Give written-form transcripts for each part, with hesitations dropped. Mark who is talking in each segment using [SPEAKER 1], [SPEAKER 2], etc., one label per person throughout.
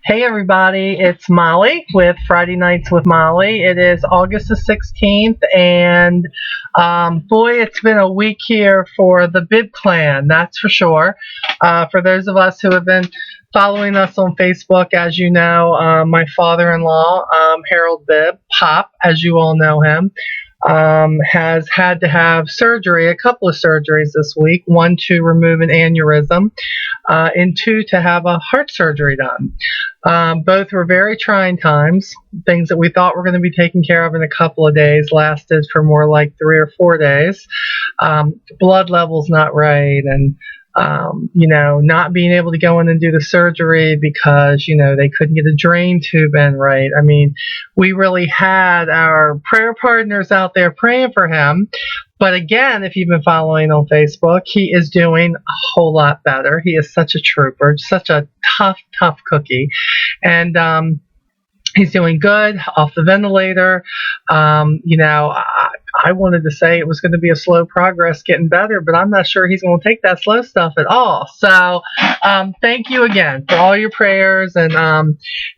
[SPEAKER 1] Hey everybody, it's Molly with Friday Nights with Molly. It is August the 16th, and boy, it's been a week here for the Bibb clan, that's for sure. For those of us who have been following us on Facebook, as you know, my father-in-law, Harold Bibb, Pop, as you all know him, has had to have surgery, a couple of surgeries this week, one to remove an aneurysm, and two to have a heart surgery done. Both were very trying times. Things that we thought were going to be taken care of in a couple of days lasted for more like 3 or 4 days. Blood levels not right, and not being able to go in and do the surgery because, they couldn't get a drain tube in right. I mean, we really had our prayer partners out there praying for him. But again, if you've been following on Facebook, he is doing a whole lot better. He is such a trooper, such a tough cookie. And he's doing good off the ventilator. I wanted to say it was going to be a slow progress getting better, but I'm not sure he's going to take that slow stuff at all. So thank you again for all your prayers and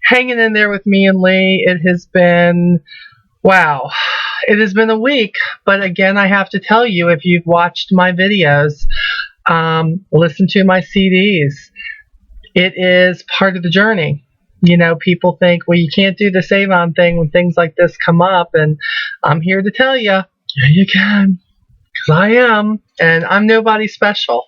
[SPEAKER 1] hanging in there with me and Lee. It has been, wow, it has been a week. But again, I have to tell you, if you've watched my videos, listen to my CDs, it is part of the journey. People think, well, you can't do the Avon thing when things like this come up. And I'm here to tell you, yeah, you can. Because I am. And I'm nobody special.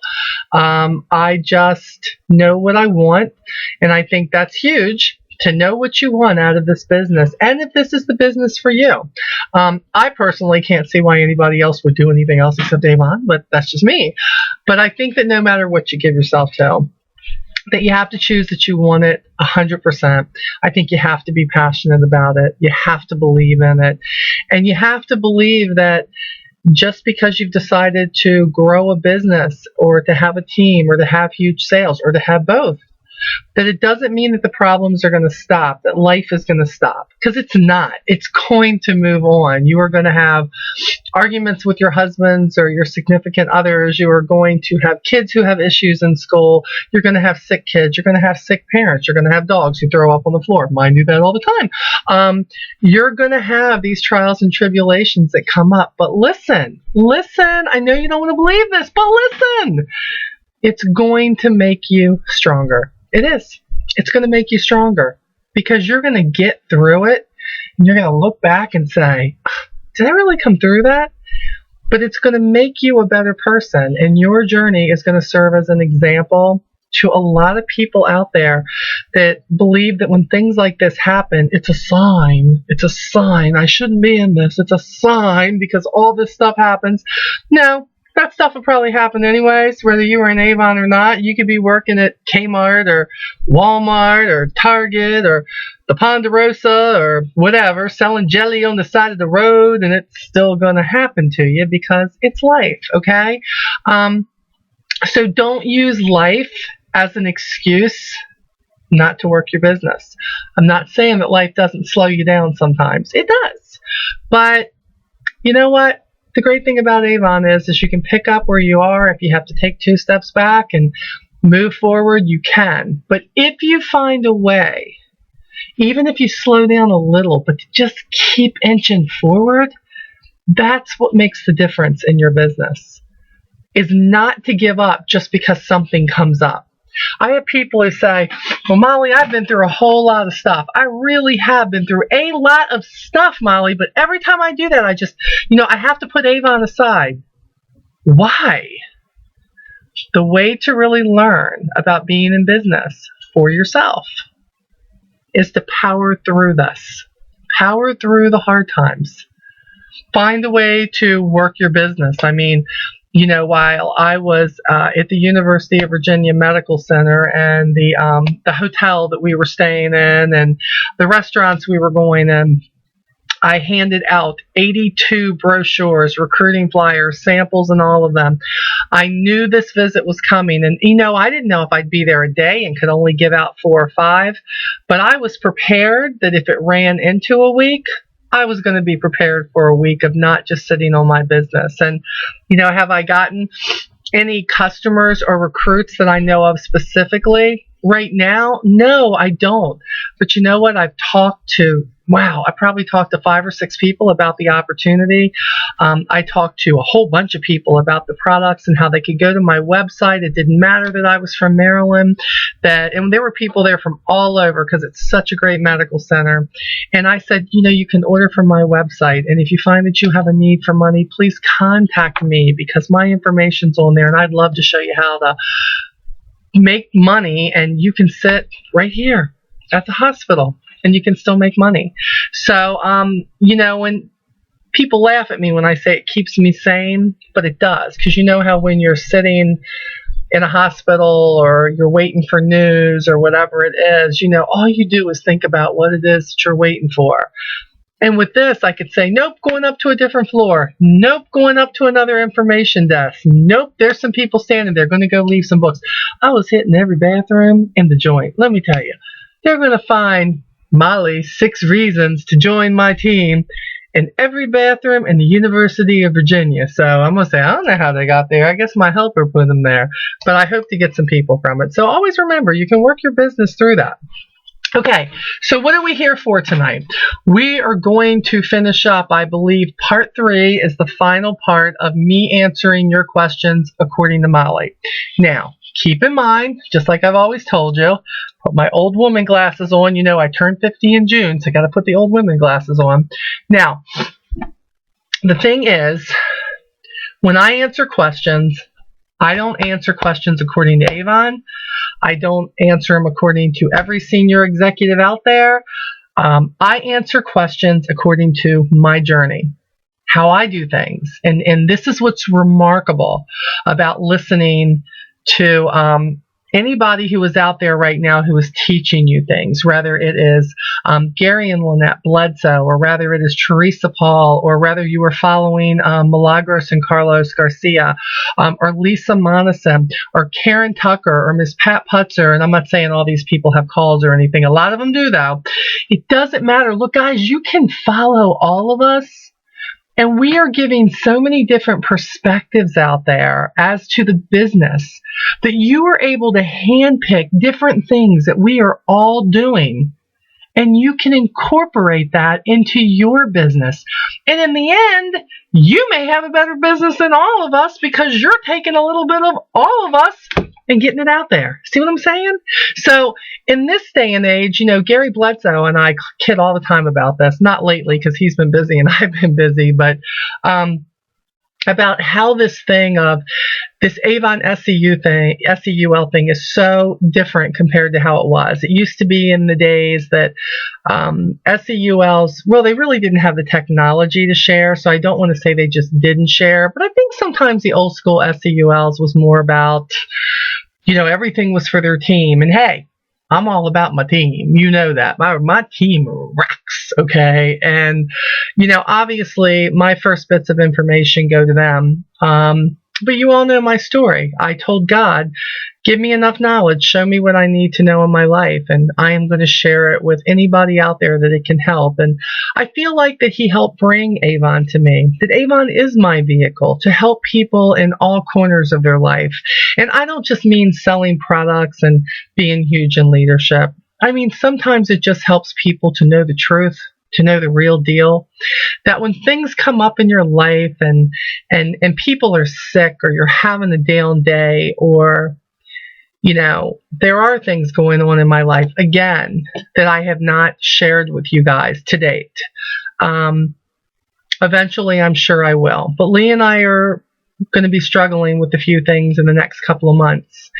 [SPEAKER 1] I just know what I want. And I think that's huge, to know what you want out of this business. And if this is the business for you. I personally can't see why anybody else would do anything else except Avon. But that's just me. But I think that no matter what you give yourself to, that you have to choose that you want it 100%. I think you have to be passionate about it. You have to believe in it. And you have to believe that just because you've decided to grow a business or to have a team or to have huge sales or to have both, that it doesn't mean that the problems are going to stop, that life is going to stop. Because it's not. It's going to move on. You are going to have arguments with your husbands or your significant others. You are going to have kids who have issues in school. You're going to have sick kids. You're going to have sick parents. You're going to have dogs who throw up on the floor. Mine do that all the time. You're going to have these trials and tribulations that come up. But listen. I know you don't want to believe this, but listen. It's going to make you stronger. It is. It's going to make you stronger because you're going to get through it and you're going to look back and say, did I really come through that? But it's going to make you a better person, and your journey is going to serve as an example to a lot of people out there that believe that when things like this happen, it's a sign. It's a sign. I shouldn't be in this. It's a sign because all this stuff happens. No. That stuff would probably happen anyways, whether you were in Avon or not. You could be working at Kmart or Walmart or Target or the Ponderosa or whatever, selling jelly on the side of the road, and it's still going to happen to you because it's life, okay? So don't use life as an excuse not to work your business. I'm not saying that life doesn't slow you down sometimes. It does. But you know what? The great thing about Avon is you can pick up where you are. If you have to take 2 steps back and move forward, you can. But if you find a way, even if you slow down a little, but just keep inching forward, that's what makes the difference in your business, is not to give up just because something comes up. I have people who say, well, Molly, I've been through a whole lot of stuff. I really have been through a lot of stuff, Molly, but every time I do that, I just, I have to put Avon aside. Why? The way to really learn about being in business for yourself is to power through this. Power through the hard times. Find a way to work your business. I mean, while I was at the University of Virginia Medical Center and the hotel that we were staying in and the restaurants we were going in, I handed out 82 brochures, recruiting flyers, samples, and all of them. I knew this visit was coming, and I didn't know if I'd be there a day and could only give out 4 or 5, but I was prepared that if it ran into a week, I was going to be prepared for a week of not just sitting on my business. And, have I gotten any customers or recruits that I know of specifically? right now, no, I don't. But you know what? I probably talked to 5 or 6 people about the opportunity. I talked to a whole bunch of people about the products and how they could go to my website. It didn't matter that I was from Maryland, and there were people there from all over because it's such a great medical center. And I said, you can order from my website. And if you find that you have a need for money, please contact me because my information's on there and I'd love to show you how to make money, and you can sit right here at the hospital and you can still make money. So, when people laugh at me when I say it keeps me sane, but it does, because how when you're sitting in a hospital or you're waiting for news or whatever it is, all you do is think about what it is that you're waiting for. And with this, I could say, nope, going up to a different floor. Nope, going up to another information desk. Nope, there's some people standing there going to go leave some books. I was hitting every bathroom in the joint. Let me tell you, they're going to find Molly 6 reasons to join my team in every bathroom in the University of Virginia. So I'm going to say, I don't know how they got there. I guess my helper put them there. But I hope to get some people from it. So always remember, you can work your business through that. Okay, so what are we here for tonight? We are going to finish up, I believe, part 3 is the final part of me answering your questions according to Molly. Now, keep in mind, just like I've always told you, put my old woman glasses on. I turned 50 in June, so I got to put the old woman glasses on. Now, the thing is, when I answer questions, I don't answer questions according to Avon. I don't answer them according to every senior executive out there. I answer questions according to my journey, how I do things. And this is what's remarkable about listening to anybody who is out there right now who is teaching you things, whether it is Gary and Lynette Bledsoe, or whether it is Teresa Paul, or whether you are following Milagros and Carlos Garcia, or Lisa Monison, or Karen Tucker, or Miss Pat Putzer. And I'm not saying all these people have calls or anything. A lot of them do, though. It doesn't matter. Look, guys, you can follow all of us. And we are giving so many different perspectives out there as to the business that you are able to handpick different things that we are all doing. And you can incorporate that into your business. And in the end, you may have a better business than all of us because you're taking a little bit of all of us and getting it out there. See what I'm saying? So in this day and age, Gary Bledsoe and I kid all the time about this, not lately because he's been busy and I've been busy, but about how this thing of this Avon SEUL thing is so different compared to how it was. It used to be in the days that SEULs, well, they really didn't have the technology to share, so I don't want to say they just didn't share, but I think sometimes the old school SEULs was more about, everything was for their team. And hey, I'm all about my team. You know that. My team rocks, okay? And, obviously, my first bits of information go to them. But you all know my story. I told God, give me enough knowledge, show me what I need to know in my life, and I am going to share it with anybody out there that it can help. And I feel like that he helped bring Avon to me, that Avon is my vehicle to help people in all corners of their life. And I don't just mean selling products and being huge in leadership. I mean, sometimes it just helps people to know the truth, to know the real deal, that when things come up in your life and people are sick, or you're having a down day, or there are things going on in my life, again, that I have not shared with you guys to date. Eventually, I'm sure I will. But Lee and I are going to be struggling with a few things in the next couple of months.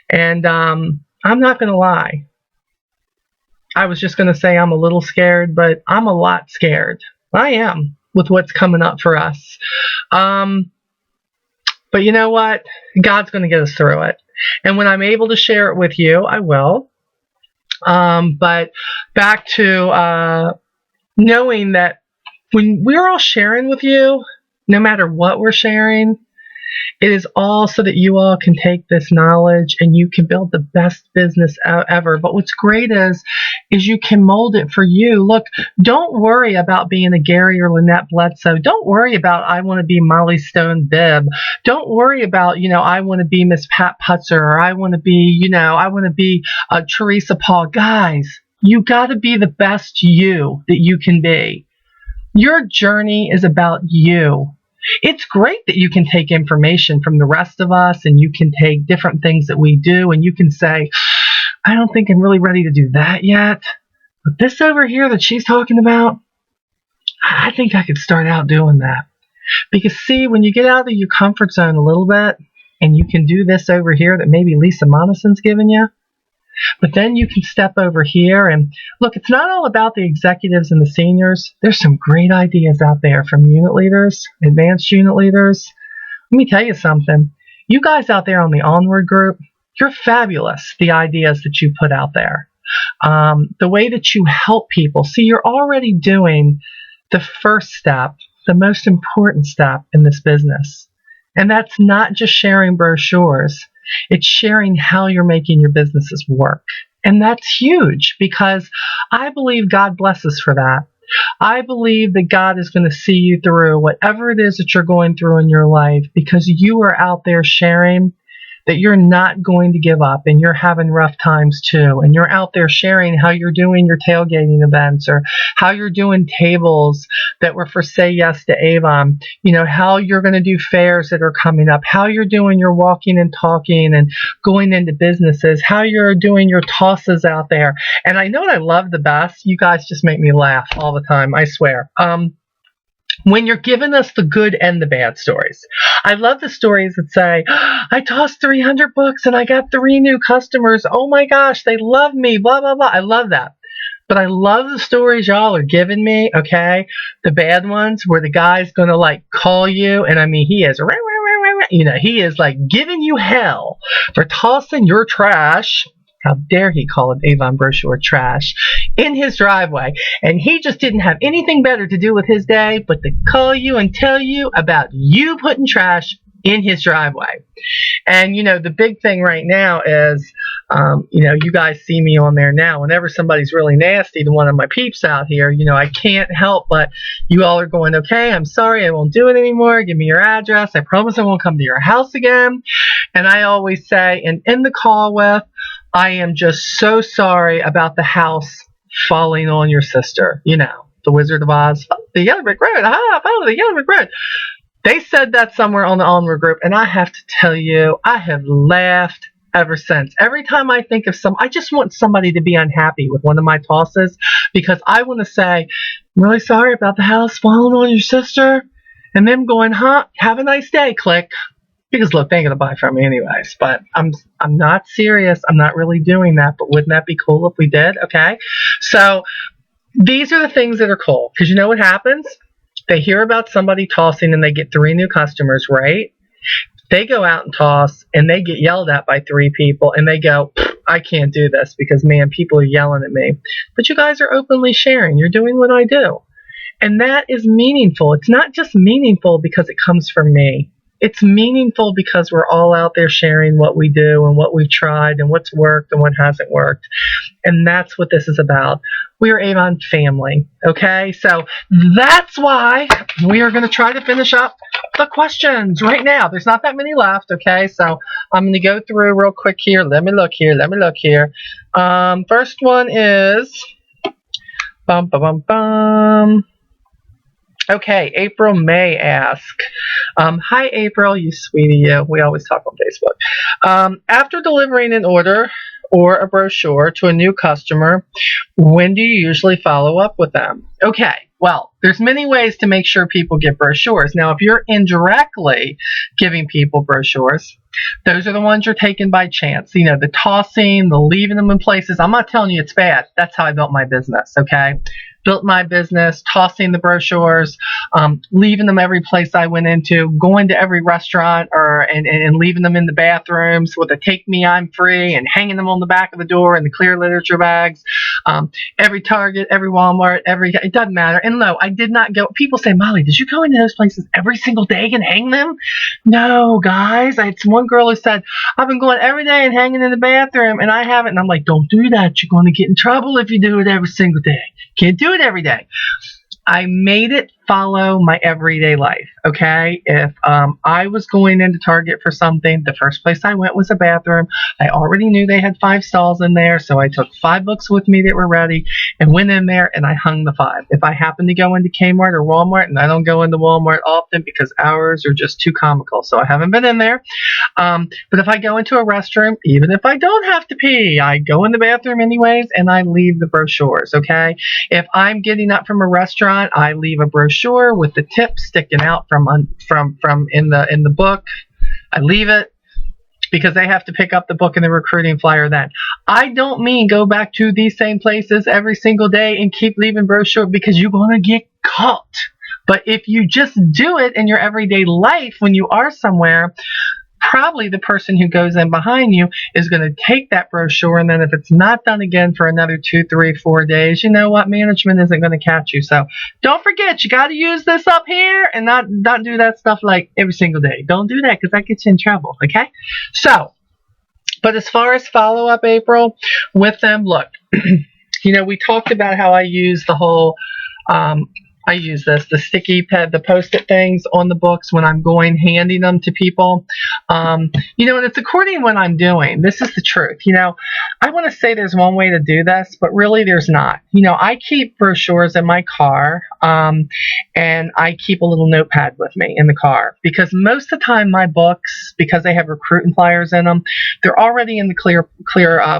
[SPEAKER 1] And I'm not going to lie. I was just going to say I'm a little scared, but I'm a lot scared. I am, with what's coming up for us. But you know what? God's going to get us through it. And when I'm able to share it with you, I will. But back to knowing that when we're all sharing with you, no matter what we're sharing, It is all so that you all can take this knowledge and you can build the best business ever. But what's great is you can mold it for you. Look, don't worry about being a Gary or Lynette Bledsoe. Don't worry about I want to be Molly Stone Bibb. Don't worry about, I want to be Miss Pat Putzer, or I want to be, Teresa Paul. Guys, you got to be the best you that you can be. Your journey is about you. It's great that you can take information from the rest of us and you can take different things that we do and you can say, I don't think I'm really ready to do that yet. But this over here that she's talking about, I think I could start out doing that. Because see, when you get out of your comfort zone a little bit and you can do this over here that maybe Lisa Monison's given you, but then you can step over here and look, it's not all about the executives and the seniors. There's some great ideas out there from unit leaders, advanced unit leaders. Let me tell you something. You guys out there on the Onward group, you're fabulous, the ideas that you put out there. The way that you help people. See, you're already doing the first step, the most important step in this business. And that's not just sharing brochures. It's sharing how you're making your businesses work. And that's huge because I believe God blesses for that. I believe that God is going to see you through whatever it is that you're going through in your life because you are out there sharing that you're not going to give up and you're having rough times too. And you're out there sharing how you're doing your tailgating events or how you're doing tables that were for Say Yes to Avon, how you're going to do fairs that are coming up, how you're doing your walking and talking and going into businesses, how you're doing your tosses out there. And I know what I love the best. You guys just make me laugh all the time, I swear. When you're giving us the good and the bad stories. I love the stories that say, I tossed 300 books and I got 3 new customers. Oh my gosh, they love me, blah, blah, blah. I love that. But I love the stories y'all are giving me, okay? The bad ones where the guy's going to call you. And I mean, he is, he is giving you hell for tossing your trash. How dare he call an Avon brochure trash in his driveway. And he just didn't have anything better to do with his day but to call you and tell you about you putting trash in his driveway. And, the big thing right now is, you guys see me on there now. Whenever somebody's really nasty to one of my peeps out here, I can't help but you all are going, okay, I'm sorry, I won't do it anymore. Give me your address. I promise I won't come to your house again. And I always say, and in the call with, I am just so sorry about the house falling on your sister. The Wizard of Oz, the Yellow Brick Road. Follow the Yellow Brick Road. They said that somewhere on the Onward group, and I have to tell you, I have laughed ever since. Every time I think of I just want somebody to be unhappy with one of my tosses because I want to say, I'm really sorry about the house falling on your sister, and them going, have a nice day, click. Because look, they ain't gonna buy from me anyways. But I'm not serious. I'm not really doing that. But wouldn't that be cool if we did? Okay. So these are the things that are cool. Because you know what happens? They hear about somebody tossing and they get 3 new customers, right? They go out and toss and they get yelled at by 3 people and they go, I can't do this because man, people are yelling at me. But you guys are openly sharing. You're doing what I do. And that is meaningful. It's not just meaningful because it comes from me. It's meaningful because we're all out there sharing what we do and what we've tried and what's worked and what hasn't worked. And that's what this is about. We are Avon family, okay? So that's why we are going to try to finish up the questions right now. There's not that many left, okay? So I'm going to go through real quick here. Let me look here. First one is... Okay, April May ask, hi April, you sweetie, you. We always talk on Facebook. After delivering an order or a brochure to a new customer, when do you usually follow up with them? Okay, well, there's many ways to make sure people get brochures. Now, if you're indirectly giving people brochures, those are the ones you're taking by chance. The tossing, the leaving them in places. I'm not telling you it's bad. That's how I built my business, okay? Built my business, tossing the brochures, leaving them every place I went into, going to every restaurant and leaving them in the bathrooms with a take me, I'm free, and hanging them on the back of the door in the clear literature bags. every Target, every Walmart, it doesn't matter. And no, I did not go. People say, Molly, did you go into those places every single day and hang them? No, guys. It's one girl who said, I've been going every day and hanging in the bathroom, and I haven't. And I'm like, don't do that. You're going to get in trouble if you do it every single day. Can't do it every day. I made it follow my everyday life, okay? If I was going into Target for something, the first place I went was a bathroom. I already knew they had 5 stalls in there, so I took 5 books with me that were ready and went in there and I hung the 5. If I happen to go into Kmart or Walmart, and I don't go into Walmart often because hours are just too comical, so I haven't been in there. But if I go into a restroom, even if I don't have to pee, I go in the bathroom anyways and I leave the brochures, okay? If I'm getting up from a restaurant, I leave a brochure with the tip sticking out from in the book. I leave it because they have to pick up the book and the recruiting flyer then. I don't mean go back to these same places every single day and keep leaving brochure because you're going to get caught. But if you just do it in your everyday life when you are somewhere, probably the person who goes in behind you is going to take that brochure, and then if it's not done again for another 2, 3, 4 days, you know what? Management isn't going to catch you. So don't forget, you got to use this up here and not do that stuff like every single day. Don't do that because that gets you in trouble, okay? So, but as far as follow-up, April, with them, look, we talked about how I use the whole I use the sticky pad, the post-it things on the books when I'm handing them to people. And it's according to what I'm doing. This is the truth. I want to say there's one way to do this, but really there's not. I keep brochures in my car, and I keep a little notepad with me in the car because most of the time my books, because they have recruiting flyers in them, they're already in the clear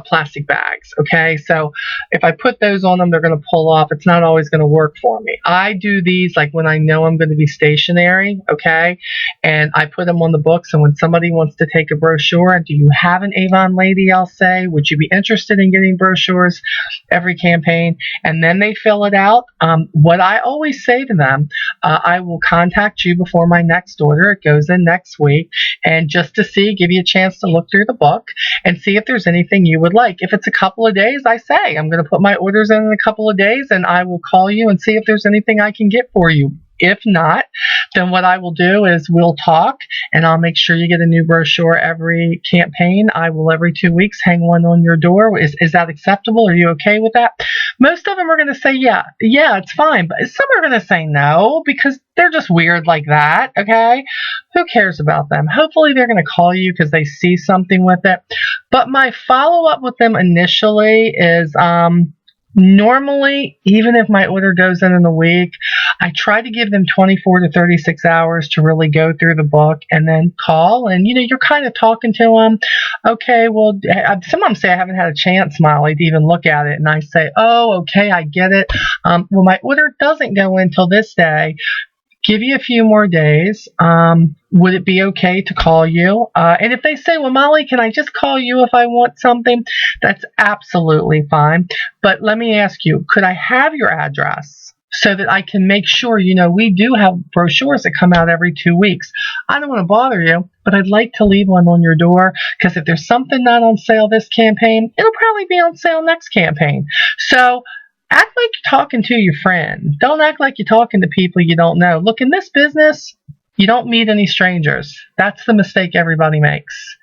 [SPEAKER 1] plastic bags. Okay, so if I put those on them, they're going to pull off. It's not always going to work for me. I do these like when I know I'm going to be stationary, okay? And I put them on the books, and when somebody wants to take a brochure, do you have an Avon lady, I'll say, would you be interested in getting brochures every campaign? And then they fill it out. What I always say to them, I will contact you before my next order. It goes in next week, and just to give you a chance to look through the book and see if there's anything you would like. If it's a couple of days, I say, I'm going to put my orders in a couple of days, and I will call you and see if there's anything I can get for you. If not, then what I will do is we'll talk, and I'll make sure you get a new brochure every campaign. I will every 2 weeks hang one on your door. Is that acceptable? Are you okay with that? Most of them are going to say, yeah, it's fine. But some are going to say no because they're just weird like that, okay? Who cares about them? Hopefully they're going to call you because they see something with it. But my follow-up with them initially is normally, even if my order goes in a week, I try to give them 24 to 36 hours to really go through the book and then call. And, you're kind of talking to them. Okay, well, some of them say I haven't had a chance, Molly, to even look at it. And I say, oh, okay, I get it. Well, my order doesn't go in till this day. Give you a few more days. Would it be okay to call you? And if they say, well, Molly, can I just call you if I want something? That's absolutely fine. But let me ask you, could I have your address so that I can make sure, we do have brochures that come out every 2 weeks. I don't want to bother you, but I'd like to leave one on your door because if there's something not on sale this campaign, it'll probably be on sale next campaign. So act like you're talking to your friend. Don't act like you're talking to people you don't know. Look, in this business, you don't meet any strangers. That's the mistake everybody makes.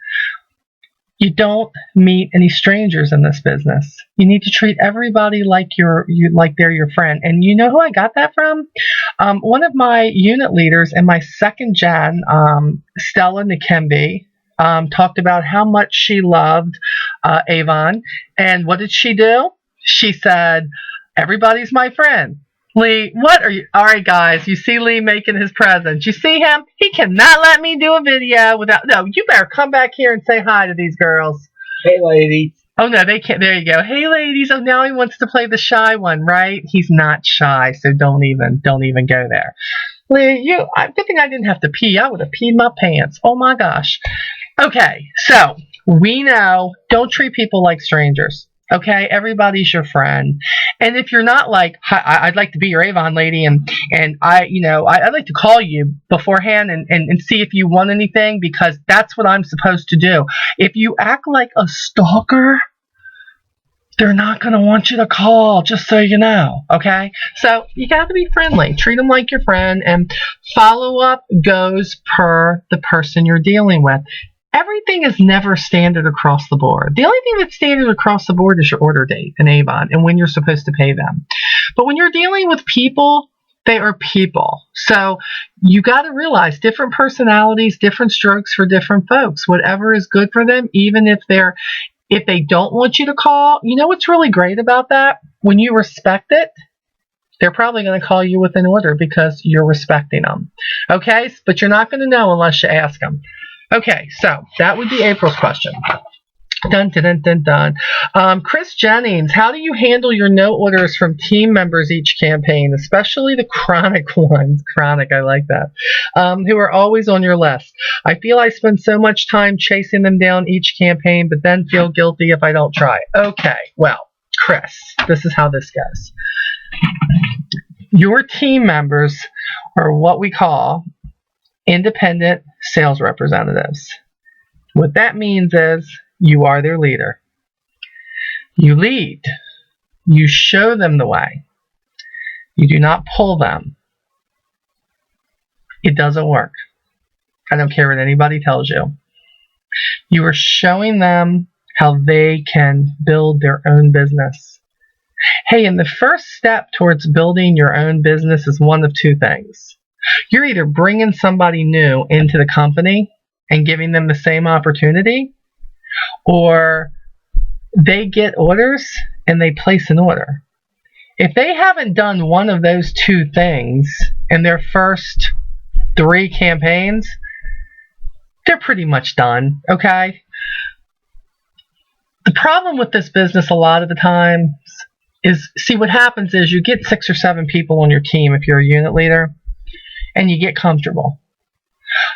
[SPEAKER 1] You don't meet any strangers in this business. You need to treat everybody like like they're your friend. And you know who I got that from? One of my unit leaders in my second gen, Stella Nakembe, talked about how much she loved Avon. And what did she do? She said, everybody's my friend. Lee, what are you? All right, guys, you see Lee making his presence. You see him? He cannot let me do a video without. No, you better come back here and say hi to these girls.
[SPEAKER 2] Hey, ladies.
[SPEAKER 1] Oh, no, they can't. There you go. Hey, ladies. Oh, now he wants to play the shy one, right? He's not shy, so don't even go there. Lee, good thing I didn't have to pee. I would have peed my pants. Oh, my gosh. Okay, so we know don't treat people like strangers. Okay, everybody's your friend. And if you're not like, I'd like to be your Avon lady and I'd like to call you beforehand and see if you want anything because that's what I'm supposed to do. If you act like a stalker, they're not going to want you to call, just so you know, okay? So you got to be friendly. Treat them like your friend, and follow-up goes per the person you're dealing with. Everything is never standard across the board. The only thing that's standard across the board is your order date in Avon and when you're supposed to pay them. But when you're dealing with people, they are people. So you got to realize different personalities, different strokes for different folks. Whatever is good for them, even if they don't want you to call, you know what's really great about that? When you respect it, they're probably going to call you with an order because you're respecting them. Okay? But you're not going to know unless you ask them. Okay, so that would be April's question. Dun, dun, dun, dun, dun. Chris Jennings, how do you handle your no orders from team members each campaign, especially the chronic ones? Chronic, I like that. Who are always on your list. I feel I spend so much time chasing them down each campaign, but then feel guilty if I don't try. Okay, well, Chris, this is how this goes. Your team members are what we call independent sales representatives. What that means is you are their leader. You lead. You show them the way. You do not pull them. It doesn't work. I don't care what anybody tells you. You are showing them how they can build their own business. Hey, and the first step towards building your own business is one of two things. You're either bringing somebody new into the company and giving them the same opportunity, or they get orders and they place an order. If they haven't done one of those two things in their first 3 campaigns, they're pretty much done, okay? The problem with this business a lot of the times is, see, what happens is you get 6 or 7 people on your team if you're a unit leader, and you get comfortable.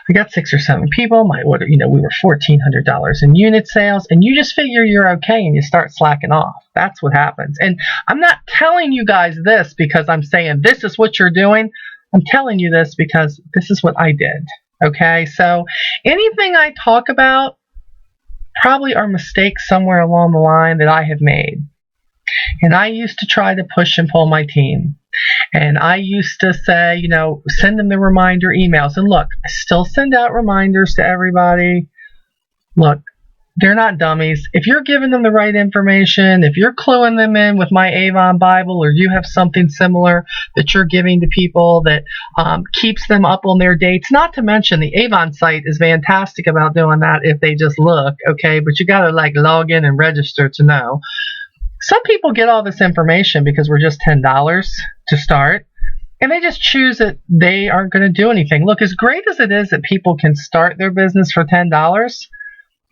[SPEAKER 1] I got 6 or 7 people, my order, we were $1,400 in unit sales, and you just figure you're okay and you start slacking off. That's what happens. And I'm not telling you guys this because I'm saying this is what you're doing. I'm telling you this because this is what I did. Okay? So anything I talk about probably are mistakes somewhere along the line that I have made. And I used to try to push and pull my team. And I used to say, send them the reminder emails. And look, I still send out reminders to everybody. Look, they're not dummies. If you're giving them the right information, if you're cluing them in with my Avon Bible, or you have something similar that you're giving to people that keeps them up on their dates, not to mention the Avon site is fantastic about doing that if they just look, okay? But you got to log in and register to know. Some people get all this information because we're just $10 to start, and they just choose that they aren't going to do anything. Look, as great as it is that people can start their business for $10,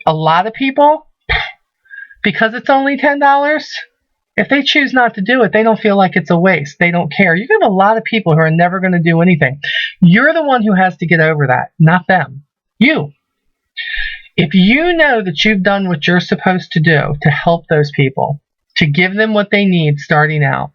[SPEAKER 1] a lot of people, because it's only $10, if they choose not to do it, they don't feel like it's a waste. They don't care. You have a lot of people who are never going to do anything. You're the one who has to get over that, not them. You. If you know that you've done what you're supposed to do to help those people, to give them what they need starting out,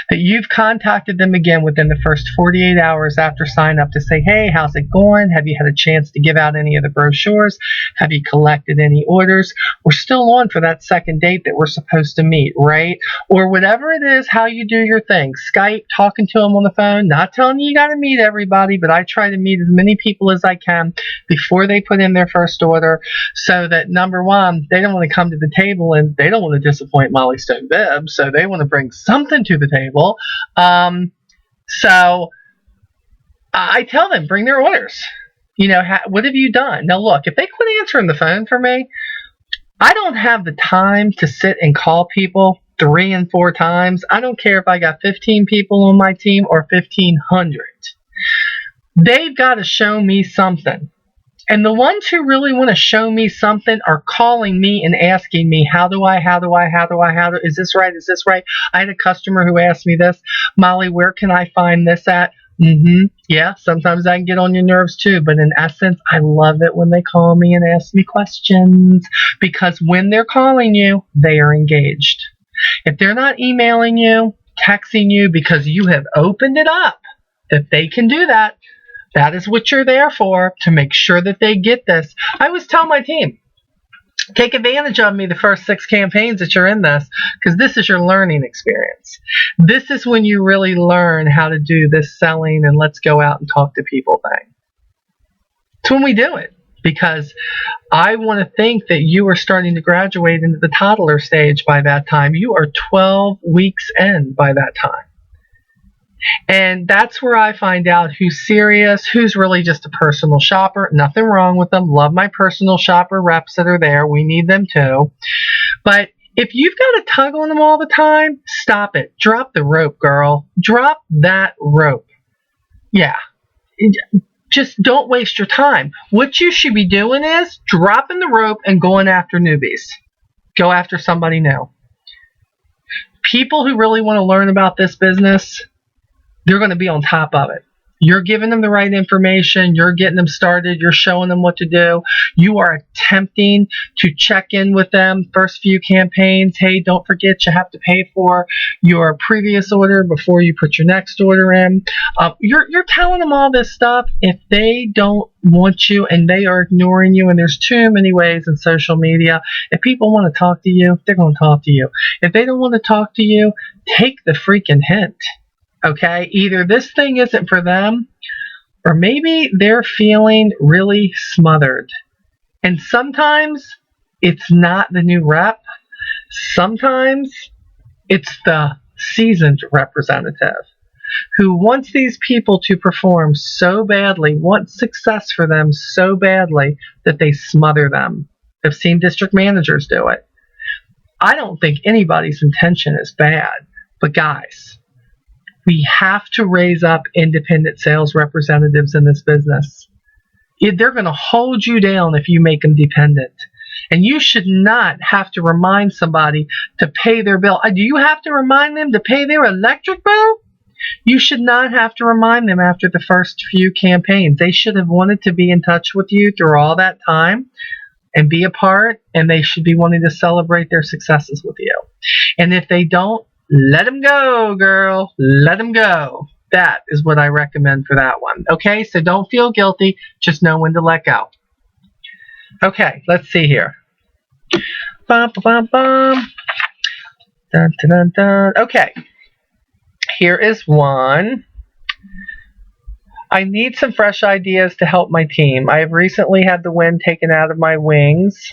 [SPEAKER 1] that you've contacted them again within the first 48 hours after sign up to say, hey, how's it going? Have you had a chance to give out any of the brochures? Have you collected any orders? We're still on for that second date that we're supposed to meet, right? Or whatever it is, how you do your thing. Skype, talking to them on the phone, not telling you got to meet everybody, but I try to meet as many people as I can before they put in their first order, so that, number one, they don't want to come to the table and they don't want to disappoint Molly Stone Bibb, so they want to bring something to the table. So I tell them, bring their orders. What have you done? Now look, if they quit answering the phone for me, I don't have the time to sit and call people 3 and 4 times. I don't care if I got 15 people on my team or 1,500. They've got to show me something. And the ones who really want to show me something are calling me and asking me, is this right? Is this right? I had a customer who asked me this, Molly, where can I find this at? Yeah, sometimes I can get on your nerves too, but in essence, I love it when they call me and ask me questions, because when they're calling you, they are engaged. If they're not emailing you, texting you because you have opened it up, if they can do that, that is what you're there for, to make sure that they get this. I always tell my team, Take advantage of me the first 6 campaigns that you're in this, because this is your learning experience. This is when you really learn how to do this selling and let's go out and talk to people thing. It's when we do it, because I want to think that you are starting to graduate into the toddler stage by that time. You are 12 weeks in by that time. And that's where I find out who's serious, who's really just a personal shopper. Nothing wrong with them. Love my personal shopper reps that are there. We need them too. But if you've got a tug on them all the time, stop it. Drop the rope, girl. Drop that rope. Yeah. Just don't waste your time. What you should be doing is dropping the rope and going after newbies. Go after somebody new. People who really want to learn about this business, they're going to be on top of it. You're giving them the right information. You're getting them started. You're showing them what to do. You are attempting to check in with them first few campaigns. Hey, don't forget you have to pay for your previous order before you put your next order in. You're telling them all this stuff. If they don't want you and they are ignoring you, and there's too many ways in social media, if people want to talk to you, they're going to talk to you. If they don't want to talk to you, take the freaking hint. Okay, either this thing isn't for them, or maybe they're feeling really smothered. And sometimes it's not the new rep. Sometimes it's the seasoned representative who wants these people to perform so badly, wants success for them so badly that they smother them. I've seen district managers do it. I don't think anybody's intention is bad, but guys, we have to raise up independent sales representatives in this business. They're going to hold you down if you make them dependent. And you should not have to remind somebody to pay their bill. Do you have to remind them to pay their electric bill? You should not have to remind them after the first few campaigns. They should have wanted to be in touch with you through all that time and be a part, and they should be wanting to celebrate their successes with you. And if they don't, let them go, girl. Let them go. That is what I recommend for that one. Okay, so don't feel guilty. Just know when to let go. Okay, let's see here. Bum, bum, bum. Dun, dun, dun, dun. Okay, here is one. I need some fresh ideas to help my team. I have recently had the wind taken out of my wings.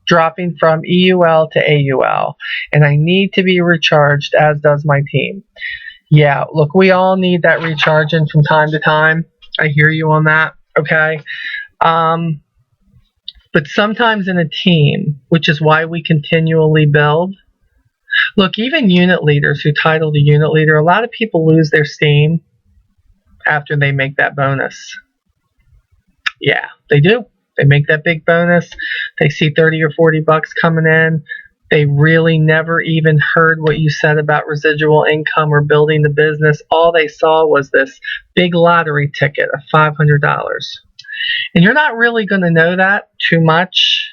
[SPEAKER 1] Dropping from EUL to AUL, and I need to be recharged, as does my team. Yeah, look, we all need that recharging from time to time. I hear you on that, okay? But sometimes in a team, which is why we continually build, look, even unit leaders who title the unit leader, a lot of people lose their steam after they make that bonus. Yeah, they do. They make that big bonus. They see 30 or 40 bucks coming in. They really never even heard what you said about residual income or building the business. All they saw was this big lottery ticket of $500. And you're not really going to know that too much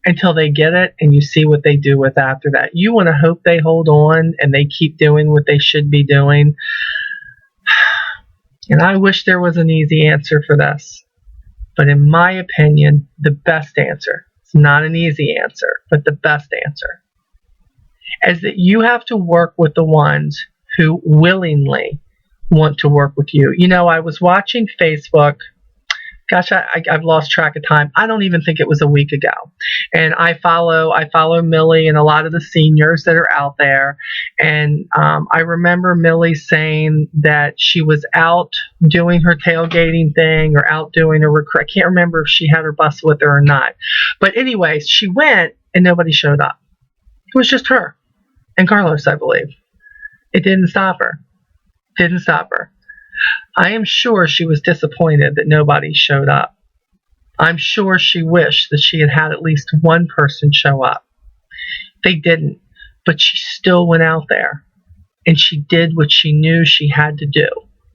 [SPEAKER 1] until they get it and you see what they do with after that. You want to hope they hold on and they keep doing what they should be doing. And I wish there was an easy answer for this. But in my opinion, the best answer, it's not an easy answer, but the best answer, is that you have to work with the ones who willingly want to work with you. You know, I was watching Facebook. Gosh, I've lost track of time. I don't even think it was a week ago. And I follow Millie and a lot of the seniors that are out there. And I remember Millie saying that she was out doing her tailgating thing or out doing a recruit. I can't remember if she had her bus with her or not. But anyways, she went and nobody showed up. It was just her and Carlos, I believe. It didn't stop her. Didn't stop her. I am sure she was disappointed that nobody showed up. I'm sure she wished that she had had at least one person show up. They didn't, but she still went out there, and she did what she knew she had to do,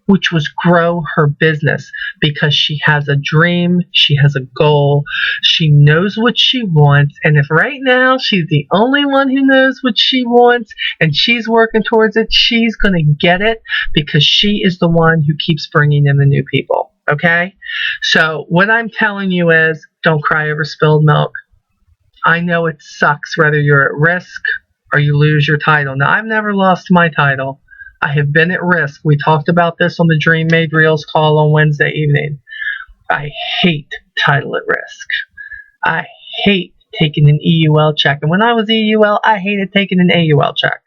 [SPEAKER 1] which was grow her business, because she has a dream, she has a goal, she knows what she wants, and if right now she's the only one who knows what she wants and she's working towards it, she's going to get it, because she is the one who keeps bringing in the new people, okay? So what I'm telling you is, don't cry over spilled milk. I know it sucks whether you're at risk or you lose your title. Now, I've never lost my title. I have been at risk. We talked about this on the Dream Made Reels call on Wednesday evening. I hate title at risk. I hate taking an EUL check. And when I was EUL, I hated taking an AUL check.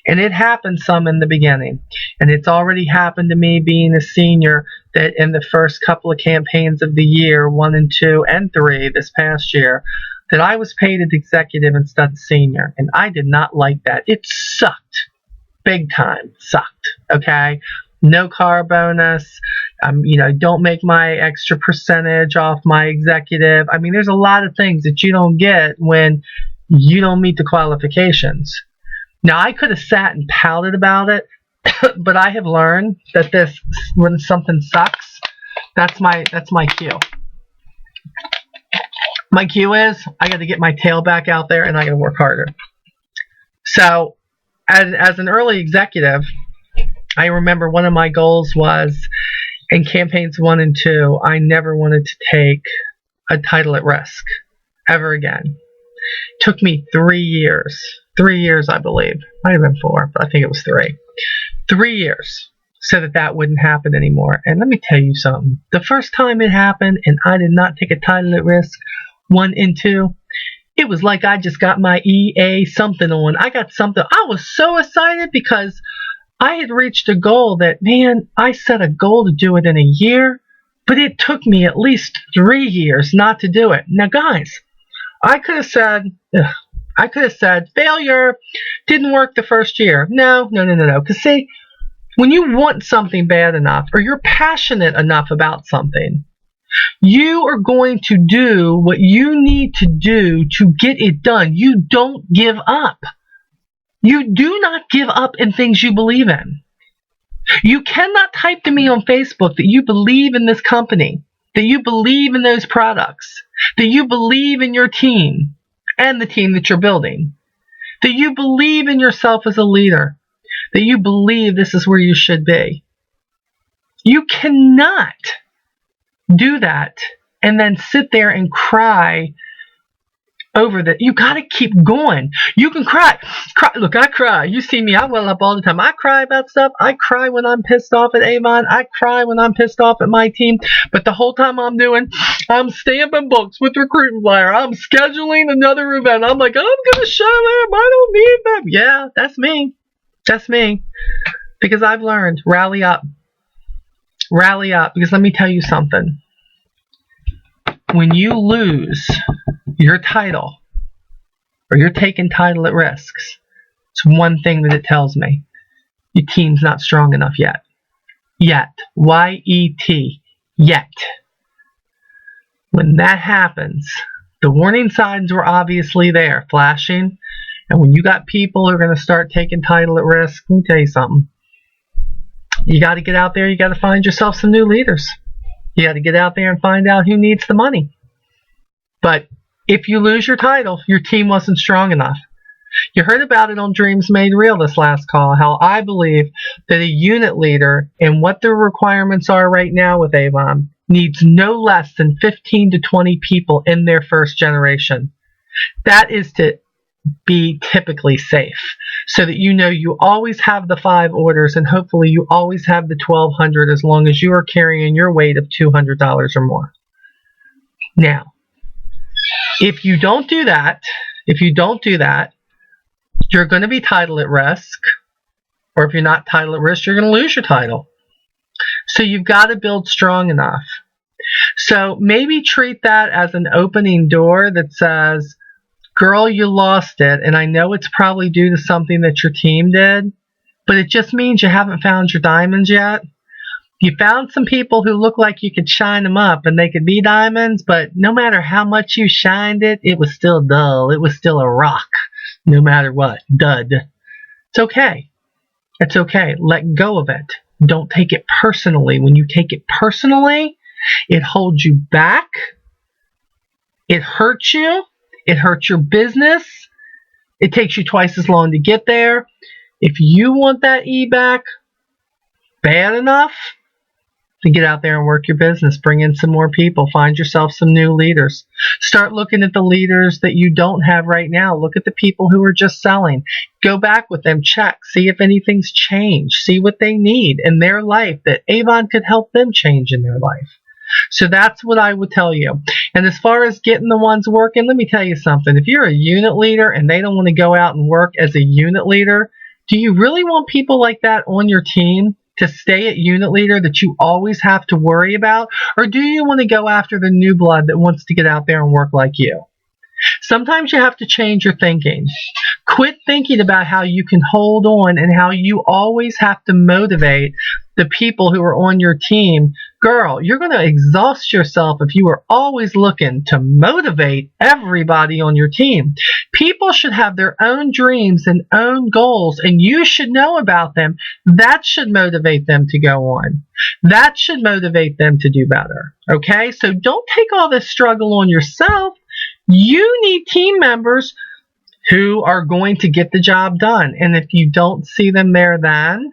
[SPEAKER 1] And it happened some in the beginning. And it's already happened to me being a senior that in the first couple of campaigns of the year, 1 and 2 and 3 this past year, that I was paid as executive instead of senior. And I did not like that. It sucked. Big time. Sucked. Okay? No car bonus. Don't make my extra percentage off my executive. I mean, there's a lot of things that you don't get when you don't meet the qualifications. Now, I could have sat and pouted about it, but I have learned that when something sucks, that's my cue. My cue is I got to get my tail back out there and I got to work harder. So, as an early executive, I remember one of my goals was in campaigns 1 and 2, I never wanted to take a title at risk ever again. Took me 3 years. 3 years, I believe. Might have been 4, but I think it was 3. 3 years so that wouldn't happen anymore. And let me tell you something. The first time it happened and I did not take a title at risk, 1 and 2, it was like I just got my EA something on. I got something. I was so excited because I had reached a goal that, man, I set a goal to do it in a year, but it took me at least 3 years not to do it. Now, guys, I could have said, failure, didn't work the first year. No. Because see, when you want something bad enough or you're passionate enough about something, you are going to do what you need to do to get it done. You don't give up. You do not give up in things you believe in. You cannot type to me on Facebook that you believe in this company, that you believe in those products, that you believe in your team and the team that you're building, that you believe in yourself as a leader, that you believe this is where you should be. You cannot do that and then sit there and cry over that. You got to keep going. You can cry. Look, I cry. You see me, I well up all the time. I cry about stuff. I cry when I'm pissed off at Avon. I cry when I'm pissed off at my team. But the whole time I'm stamping books with Recruiting Flyer. I'm scheduling another event. I'm like, I'm going to show them. I don't need them. Yeah, that's me. That's me. Because I've learned, rally up. Rally up. Because let me tell you something. When you lose your title or you're taking title at risks, it's one thing that it tells me. Your team's not strong enough yet. Yet. Y-E-T. Yet. When that happens, the warning signs were obviously there, flashing. And when you got people who are going to start taking title at risk, let me tell you something. You got to get out there. You got to find yourself some new leaders. You got to get out there and find out who needs the money. But if you lose your title, your team wasn't strong enough. You heard about it on Dreams Made Real this last call, how I believe that a unit leader and what their requirements are right now with Avon needs no less than 15 to 20 people in their first generation. That is to be typically safe, so that you know you always have the 5 orders and hopefully you always have the 1,200 as long as you are carrying your weight of $200 or more. Now, if you don't do that, you're going to be title at risk, or if you're not title at risk, you're going to lose your title. So you've got to build strong enough. So maybe treat that as an opening door that says, girl, you lost it, and I know it's probably due to something that your team did, but it just means you haven't found your diamonds yet. You found some people who look like you could shine them up and they could be diamonds, but no matter how much you shined it, it was still dull. It was still a rock, no matter what. Dud. It's okay. It's okay. Let go of it. Don't take it personally. When you take it personally, it holds you back. It hurts you. It hurts your business. It takes you twice as long to get there. If you want that E back bad enough, to get out there and work your business. Bring in some more people. Find yourself some new leaders. Start looking at the leaders that you don't have right now. Look at the people who are just selling. Go back with them. Check. See if anything's changed. See what they need in their life that Avon could help them change in their life. So that's what I would tell you. And as far as getting the ones working, let me tell you something. If you're a unit leader and they don't want to go out and work as a unit leader, do you really want people like that on your team to stay at unit leader that you always have to worry about? Or do you want to go after the new blood that wants to get out there and work like you? Sometimes you have to change your thinking. Quit thinking about how you can hold on and how you always have to motivate the people who are on your team. Girl, you're going to exhaust yourself if you are always looking to motivate everybody on your team. People should have their own dreams and own goals, and you should know about them. That should motivate them to go on. That should motivate them to do better. Okay? So don't take all this struggle on yourself. You need team members who are going to get the job done. And if you don't see them there then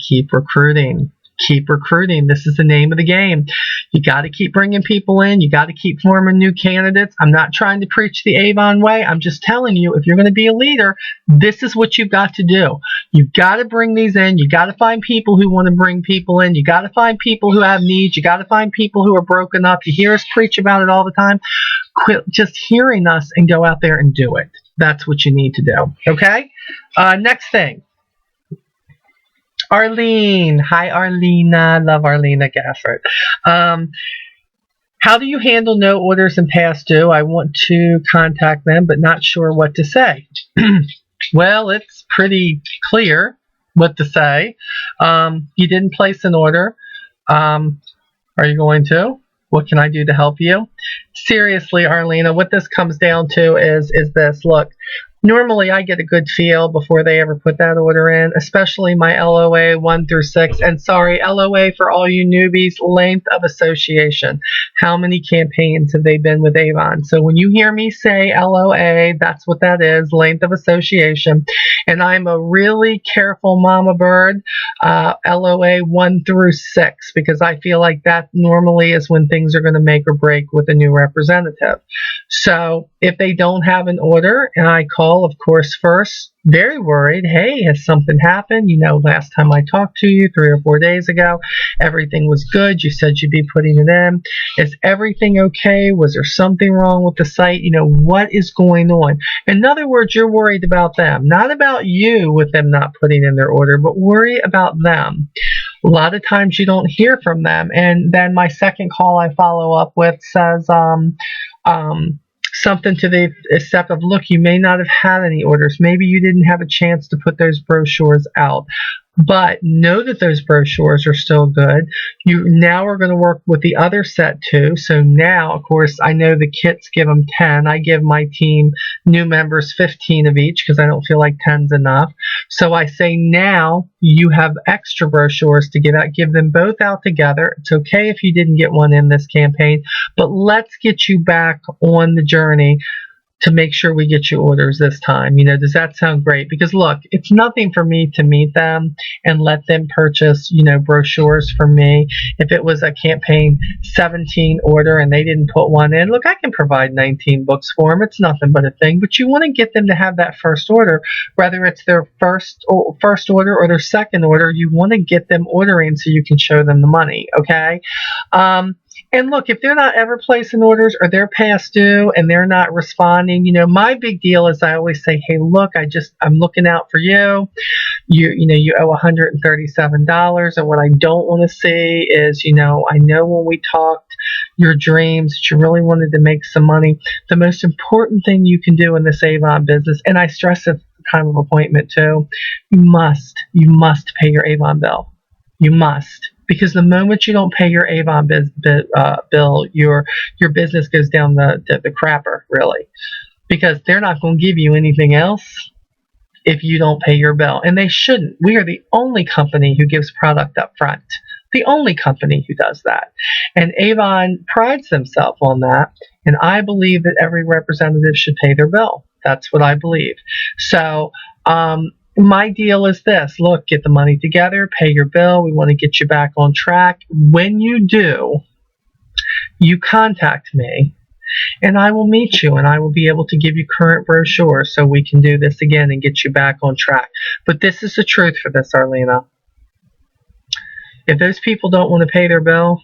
[SPEAKER 1] keep recruiting. Keep recruiting. This is the name of the game. You got to keep bringing people in. You got to keep forming new candidates. I'm not trying to preach the Avon way. I'm just telling you, if you're going to be a leader, this is what you've got to do. You've got to bring these in. You got to find people who want to bring people in. You got to find people who have needs. You got to find people who are broken up. You hear us preach about it all the time. Quit just hearing us and go out there and do it. That's what you need to do. Okay? Next thing. Arlene. Hi, Arlena. Love Arlena Gafford. How do you handle no orders and past due? I want to contact them, but not sure what to say. Well, it's pretty clear what to say. You didn't place an order. Are you going to? What can I do to help you? Seriously, Arlena, what this comes down to is this. Look, normally I get a good feel before they ever put that order in, especially my LOA 1 through 6. And sorry, LOA for all you newbies, length of association. How many campaigns have they been with Avon? So when you hear me say LOA, that's what that is, length of association. And I'm a really careful mama bird, LOA 1 through 6, because I feel like that normally is when things are going to make or break with a new representative. So if they don't have an order and I call, of course, first, very worried, hey, has something happened? You know, last time I talked to you 3 or 4 days ago, everything was good. You said you'd be putting it in. Is everything okay? Was there something wrong with the site? You know, what is going on? In other words, you're worried about them, not about you with them not putting in their order, but worry about them. A lot of times you don't hear from them. And then my second call I follow up with says, something to the effect of, look, you may not have had any orders. Maybe you didn't have a chance to put those brochures out. But know that those brochures are still good. You now are going to work with the other set too. So now, of course, I know the kits give them 10. I give my team new members 15 of each because I don't feel like 10's enough. So I say now you have extra brochures to give out. Give them both out together. It's okay if you didn't get one in this campaign, but let's get you back on the journey to make sure we get you orders this time. You know, does that sound great? Because look, it's nothing for me to meet them and let them purchase, you know, brochures from me. If it was a campaign 17 order and they didn't put one in, look, I can provide 19 books for them. It's nothing but a thing. But you want to get them to have that first order, whether it's their first order or their second order. You want to get them ordering so you can show them the money. Okay. And look, if they're not ever placing orders or they're past due and they're not responding, you know, my big deal is I always say, hey, look, I'm looking out for you. You owe $137. And what I don't want to see is, you know, I know when we talked, your dreams, that you really wanted to make some money. The most important thing you can do in this Avon business, and I stress at the time of appointment too, you must pay your Avon bill. You must. Because the moment you don't pay your Avon bill, your business goes down the crapper, really. Because they're not going to give you anything else if you don't pay your bill. And they shouldn't. We are the only company who gives product up front. The only company who does that. And Avon prides themselves on that. And I believe that every representative should pay their bill. That's what I believe. So, my deal is this. Look, get the money together, pay your bill. We want to get you back on track. When you do, you contact me, and I will meet you, and I will be able to give you current brochures so we can do this again and get you back on track. But this is the truth for this, Arlena. If those people don't want to pay their bill,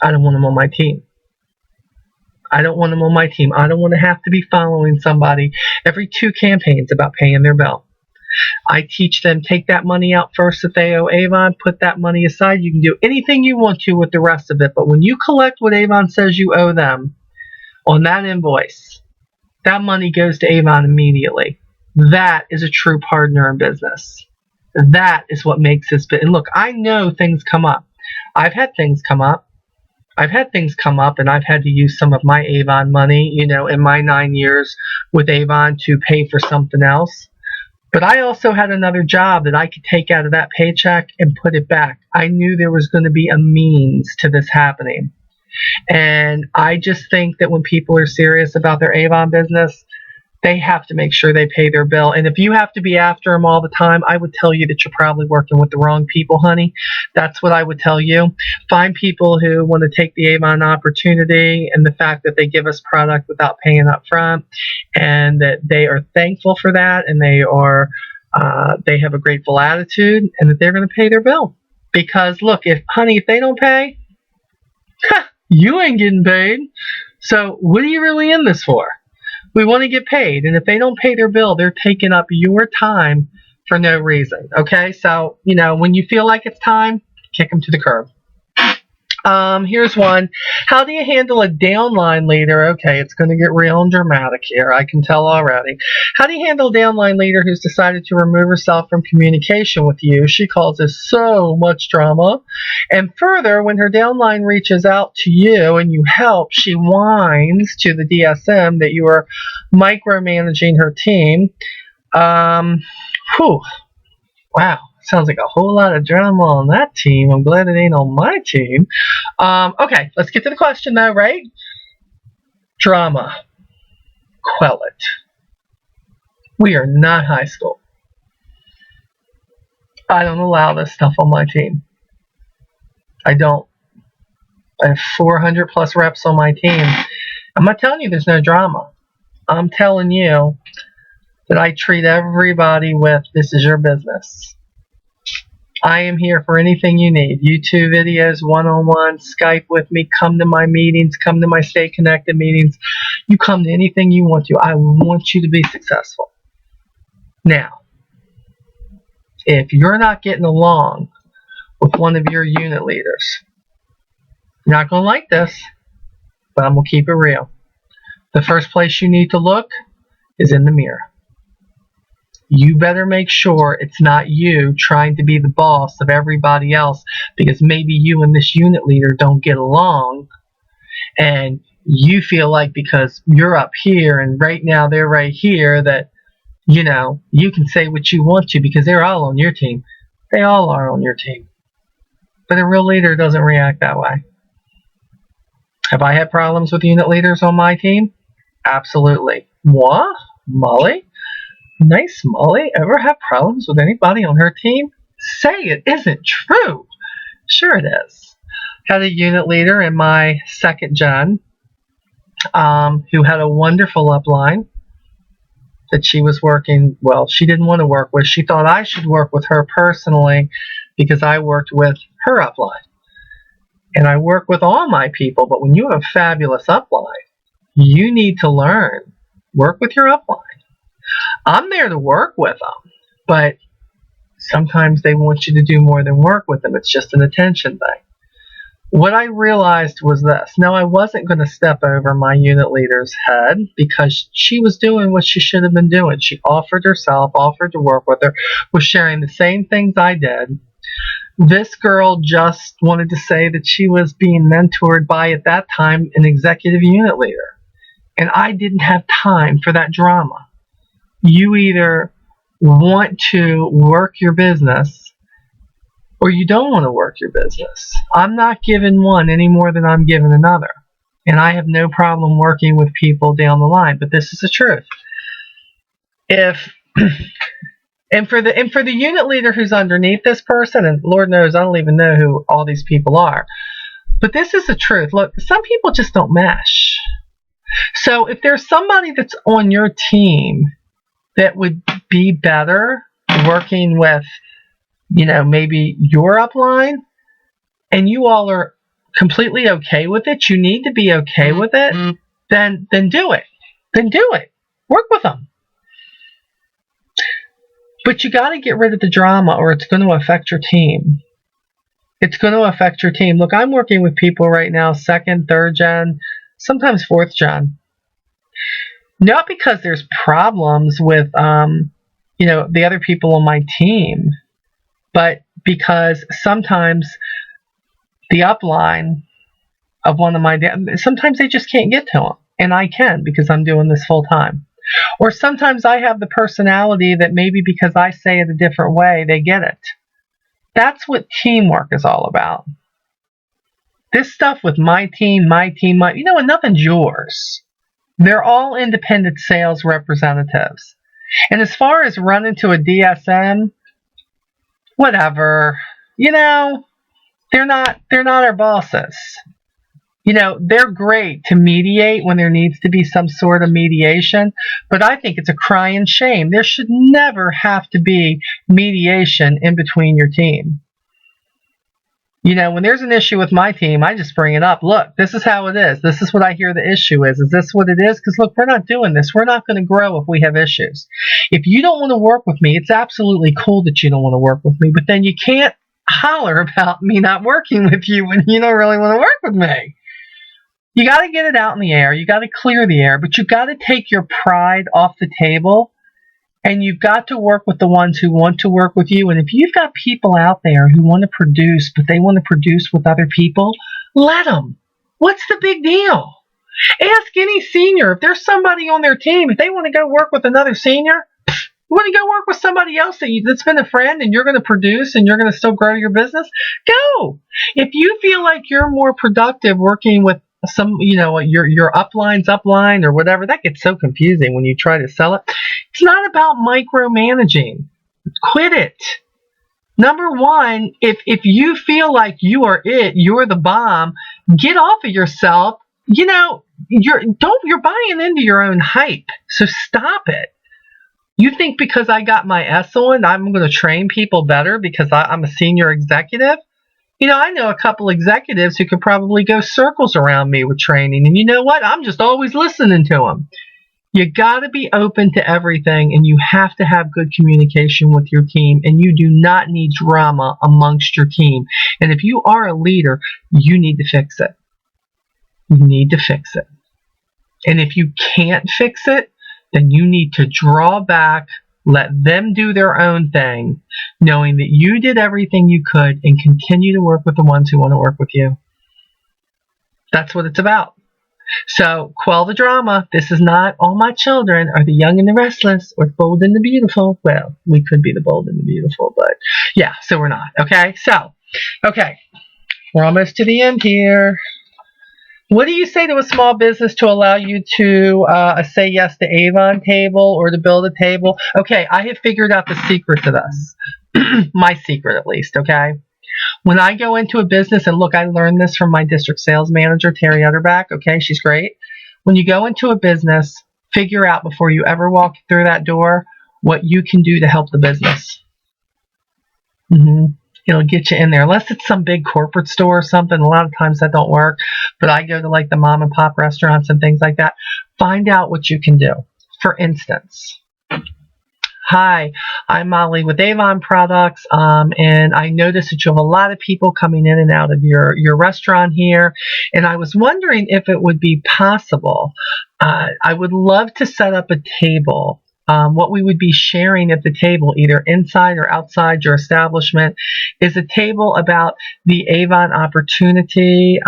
[SPEAKER 1] I don't want them on my team. I don't want them on my team. I don't want to have to be following somebody every 2 campaigns about paying their bill. I teach them, take that money out first if they owe Avon, put that money aside. You can do anything you want to with the rest of it, but when you collect what Avon says you owe them on that invoice, that money goes to Avon immediately. That is a true partner in business. That is what makes this bit. And look, I know things come up. I've had things come up. And I've had to use some of my Avon money, in my 9 years with Avon to pay for something else. But I also had another job that I could take out of that paycheck and put it back. I knew there was going to be a means to this happening. And I just think that when people are serious about their Avon business, they have to make sure they pay their bill. And if you have to be after them all the time, I would tell you that you're probably working with the wrong people, honey. That's what I would tell you. Find people who want to take the Avon opportunity and the fact that they give us product without paying up front, and that they are thankful for that, and they have a grateful attitude, and that they're going to pay their bill. Because look, if they don't pay, you ain't getting paid. So what are you really in this for? We want to get paid, and if they don't pay their bill, they're taking up your time for no reason. Okay, so when you feel like it's time, kick them to the curb. Here's one. How do you handle a downline leader? Okay, it's going to get real and dramatic here. I can tell already. How do you handle a downline leader who's decided to remove herself from communication with you? She calls this so much drama. And further, when her downline reaches out to you and you help, she whines to the DSM that you are micromanaging her team. Wow. Sounds like a whole lot of drama on that team. I'm glad it ain't on my team. Okay, let's get to the question though, right? Drama. Quell it. We are not high school. I don't allow this stuff on my team. I don't. I have 400 plus reps on my team. I'm not telling you there's no drama. I'm telling you that I treat everybody with, this is your business. I am here for anything you need. YouTube videos, one-on-one, Skype with me, come to my meetings, come to my Stay Connected meetings. You come to anything you want to. I want you to be successful. Now, if you're not getting along with one of your unit leaders, you're not going to like this, but I'm going to keep it real. The first place you need to look is in the mirror. You better make sure it's not you trying to be the boss of everybody else, because maybe you and this unit leader don't get along, and you feel like because you're up here and right now they're right here that, you can say what you want to because they're all on your team. They all are on your team. But a real leader doesn't react that way. Have I had problems with unit leaders on my team? Absolutely. What? Molly? Nice Molly ever have problems with anybody on her team? Say it isn't true. Sure it is. Had a unit leader in my second gen who had a wonderful upline that she was working, she didn't want to work with. She thought I should work with her personally because I worked with her upline. And I work with all my people, but when you have a fabulous upline, you need to learn. Work with your upline. I'm there to work with them, but sometimes they want you to do more than work with them. It's just an attention thing. What I realized was this. Now, I wasn't going to step over my unit leader's head because she was doing what she should have been doing. She offered herself, offered to work with her, was sharing the same things I did. This girl just wanted to say that she was being mentored by, at that time, an executive unit leader. And I didn't have time for that drama. You either want to work your business or you don't want to work your business. I'm not giving one any more than I'm giving another. And I have no problem working with people down the line. But this is the truth. If And for the unit leader who's underneath this person, and Lord knows I don't even know who all these people are, but this is the truth. Look, some people just don't mesh. So if there's somebody that's on your team that would be better working with, maybe your upline, and you all are completely okay with it, you need to be okay with it, then do it. Then do it. Work with them. But you got to get rid of the drama, or it's going to affect your team. It's going to affect your team. Look, I'm working with people right now, 2nd, 3rd gen, sometimes 4th gen. Not because there's problems with, the other people on my team, but because sometimes the upline of one of my, sometimes they just can't get to them. And I can, because I'm doing this full time. Or sometimes I have the personality that maybe because I say it a different way, they get it. That's what teamwork is all about. This stuff with my team, and nothing's yours. They're all independent sales representatives. And as far as running to a DSM, whatever, they're not our bosses. They're great to mediate when there needs to be some sort of mediation, but I think it's a crying shame. There should never have to be mediation in between your team. When there's an issue with my team, I just bring it up. Look, this is how it is. This is what I hear the issue is. Is this what it is? Because look, we're not doing this. We're not going to grow if we have issues. If you don't want to work with me, it's absolutely cool that you don't want to work with me, but then you can't holler about me not working with you when you don't really want to work with me. You got to get it out in the air. You got to clear the air, but you got to take your pride off the table, and you've got to work with the ones who want to work with you. And if you've got people out there who want to produce, but they want to produce with other people, let them. What's the big deal? Ask any senior. If there's somebody on their team, if they want to go work with another senior, you want to go work with somebody else that's been a friend and you're going to produce and you're going to still grow your business, go. If you feel like you're more productive working with your upline or whatever, that gets so confusing when you try to sell it. It's not about micromanaging. Quit it. Number one, if you feel like you're the bomb, get off of yourself. You're buying into your own hype. So stop it. You think because I got my S on, I'm going to train people better because I'm a senior executive? I know a couple executives who could probably go circles around me with training. And you know what? I'm just always listening to them. You got to be open to everything, and you have to have good communication with your team, and you do not need drama amongst your team. And if you are a leader, you need to fix it. You need to fix it. And if you can't fix it, then you need to draw back, let them do their own thing, knowing that you did everything you could, and continue to work with the ones who want to work with you. That's what it's about. So quell the drama. This is not all my children are the young and the restless or the bold and the beautiful. Well, we could be the bold and the beautiful, but yeah, so we're not. Okay, we're almost to the end here. What do you say to a small business to allow you to say yes to Avon table or to build a table? Okay, I have figured out the secret to this. My secret, at least, okay? When I go into a business, and look, I learned this from my district sales manager, Terry Utterback, okay? She's great. When you go into a business, figure out before you ever walk through that door what you can do to help the business. It'll get you in there. Unless it's some big corporate store or something, a lot of times that don't work. But I go to like the mom and pop restaurants and things like that. Find out what you can do. For instance, hi, I'm Molly with Avon Products, and I noticed that you have a lot of people coming in and out of your restaurant here, and I was wondering if it would be possible. I would love to set up a table. What we would be sharing at the table, either inside or outside your establishment, is a table about the Avon opportunity.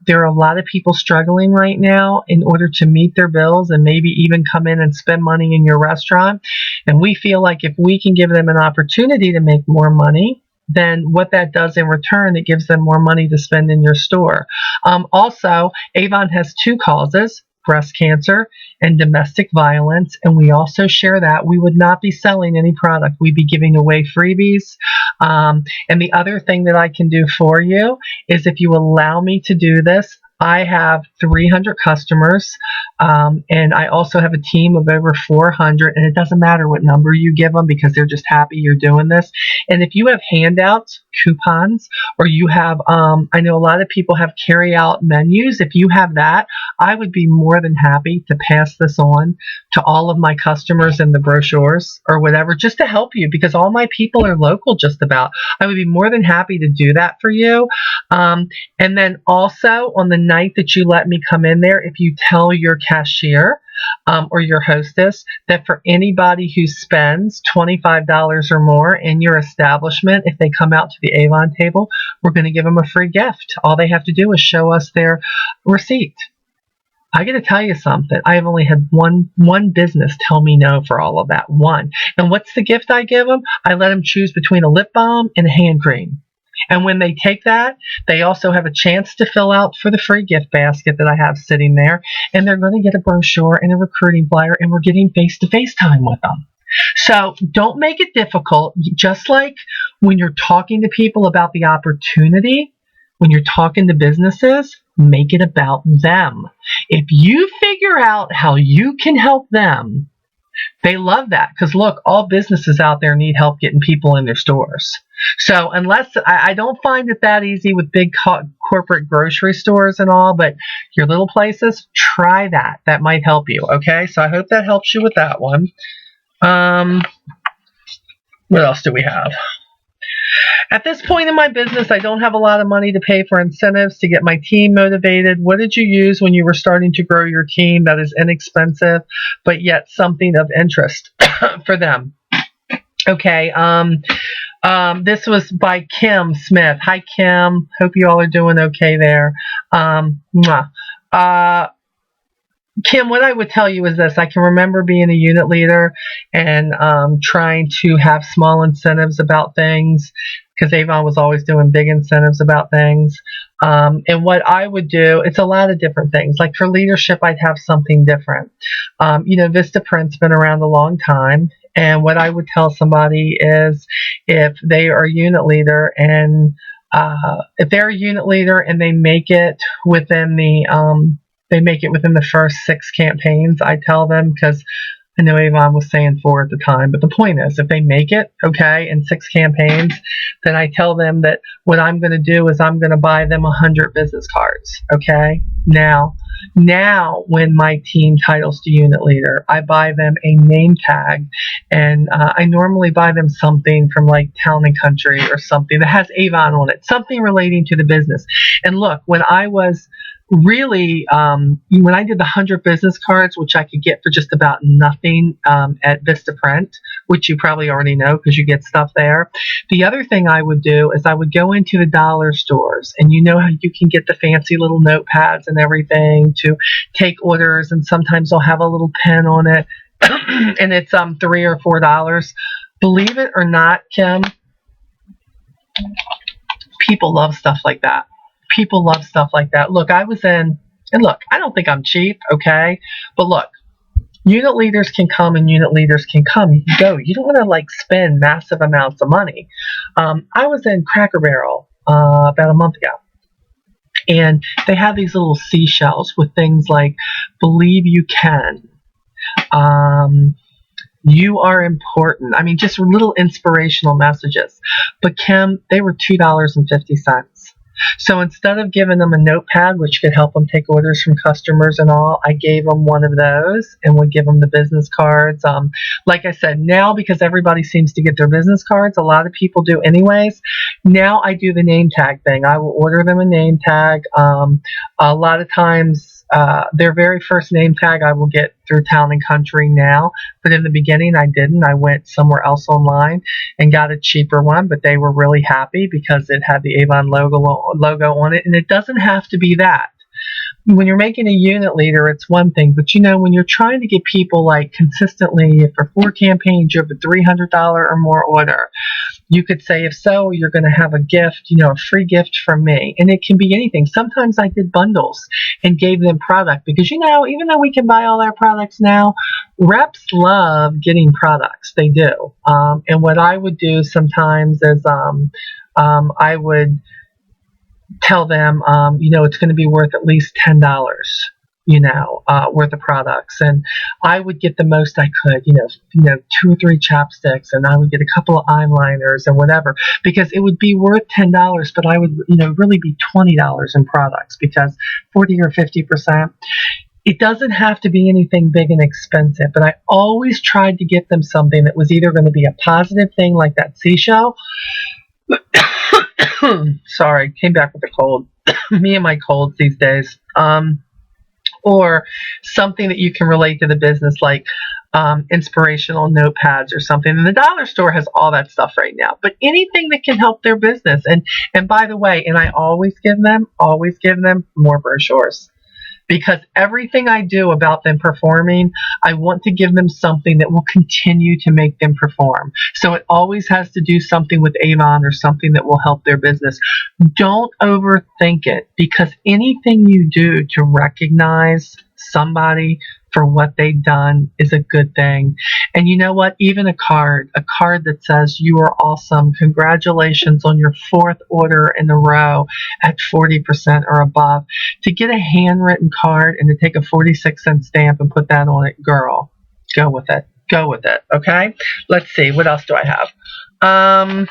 [SPEAKER 1] There are a lot of people struggling right now in order to meet their bills and maybe even come in and spend money in your restaurant. And we feel like if we can give them an opportunity to make more money, then what that does in return, it gives them more money to spend in your store. Also, Avon has two causes. breast cancer and domestic violence, and we also share that. We would not be selling any product. We'd be giving away freebies. And the other thing that I can do for you is, if you allow me to do this, I have 300 customers, and I also have a team of over 400, and it doesn't matter what number you give them because they're just happy you're doing this. And if you have handouts, coupons, or you have, I know a lot of people have carry-out menus. If you have that, I would be more than happy to pass this on to all of my customers in the brochures or whatever, just to help you, because all my people are local just about. I would be more than happy to do that for you. And then also on the night that you let me come in there, if you tell your cashier or your hostess that for anybody who spends $25 or more in your establishment, if they come out to the Avon table, we're going to give them a free gift. All they have to do is show us their receipt. I got to tell you something. I have only had one business tell me no for all of that. One. And what's the gift I give them? I let them choose between a lip balm and a hand cream. And when they take that, they also have a chance to fill out for the free gift basket that I have sitting there. And they're going to get a brochure and a recruiting flyer, and we're getting face-to-face time with them. So don't make it difficult. Just like when you're talking to people about the opportunity, when you're talking to businesses, make it about them. If you figure out how you can help them, they love that, because look, all businesses out there need help getting people in their stores. So unless I don't find it that easy with big corporate grocery stores and all, but your little places, try that. That might help you. Okay, so I hope that helps you with that one. What else do we have? At this point in my business, I don't have a lot of money to pay for incentives to get my team motivated. What did you use when you were starting to grow your team that is inexpensive, but yet something of interest for them? Okay, this was by Kim Smith. Hi, Kim. Hope you all are doing okay there. Kim, what I would tell you is this. I can remember being a unit leader and trying to have small incentives about things, because Avon was always doing big incentives about things. And what I would do, it's a lot of different things. Like for leadership, I'd have something different. Vistaprint's been around a long time. And what I would tell somebody is, if they are a unit leader and if they're a unit leader and they make it within the first 6 campaigns, I tell them, because I know Avon was saying 4 at the time, but the point is, if they make it, okay, in 6 campaigns, then I tell them that what I'm going to do is I'm going to buy them 100 business cards, okay? Now, when my team titles to unit leader, I buy them a name tag, and I normally buy them something from like Town and Country or something that has Avon on it, something relating to the business. And look, when I was really, when I did the 100 business cards, which I could get for just about nothing at Vistaprint, which you probably already know because you get stuff there. The other thing I would do is I would go into the dollar stores, and you know how you can get the fancy little notepads and everything to take orders, and sometimes they'll have a little pen on it, and it's $3 or $4. Believe it or not, Kim, people love stuff like that. People love stuff like that. Look, I don't think I'm cheap, okay? But look, unit leaders can come and unit leaders can come. You can go. You don't want to like spend massive amounts of money. I was in Cracker Barrel about a month ago, and they have these little seashells with things like "Believe you can." You are important. I mean, just little inspirational messages. But Kim, they were $2.50. So instead of giving them a notepad, which could help them take orders from customers and all, I gave them one of those and would give them the business cards. Like I said, now because everybody seems to get their business cards, a lot of people do anyways. Now I do the name tag thing. I will order them a name tag. A lot of times, their very first name tag I will get through Town and Country now, but in the beginning I didn't. I went somewhere else online and got a cheaper one, but they were really happy because it had the Avon logo on it, and it doesn't have to be that. When you're making a unit leader, it's one thing, but when you're trying to get people like consistently, for 4 campaigns you have a $300 or more order, You could say, if so, you're going to have a gift, a free gift from me. And it can be anything. Sometimes I did bundles and gave them product because, even though we can buy all our products now, reps love getting products. They do. And what I would do sometimes is I would tell them, it's going to be worth at least $10. Worth of products, and I would get the most I could, 2 or 3 chapsticks, and I would get a couple of eyeliners and whatever, because it would be worth $10, but I would, really be $20 in products, because 40 or 50%. It doesn't have to be anything big and expensive, but I always tried to get them something that was either going to be a positive thing, like that seashell. Sorry, came back with a cold. Me and my colds these days. Or something that you can relate to the business, like inspirational notepads or something. And the dollar store has all that stuff right now. But anything that can help their business. And by the way, and I always give them more brochures. Because everything I do about them performing, I want to give them something that will continue to make them perform. So it always has to do something with Avon or something that will help their business. Don't overthink it, because anything you do to recognize somebody for what they've done is a good thing. And you know what? Even a card that says, "You are awesome. Congratulations on your 4th order in a row at 40% or above." To get a handwritten card and to take a 46-cent stamp and put that on it, girl, go with it. Go with it. Okay? Let's see. What else do I have?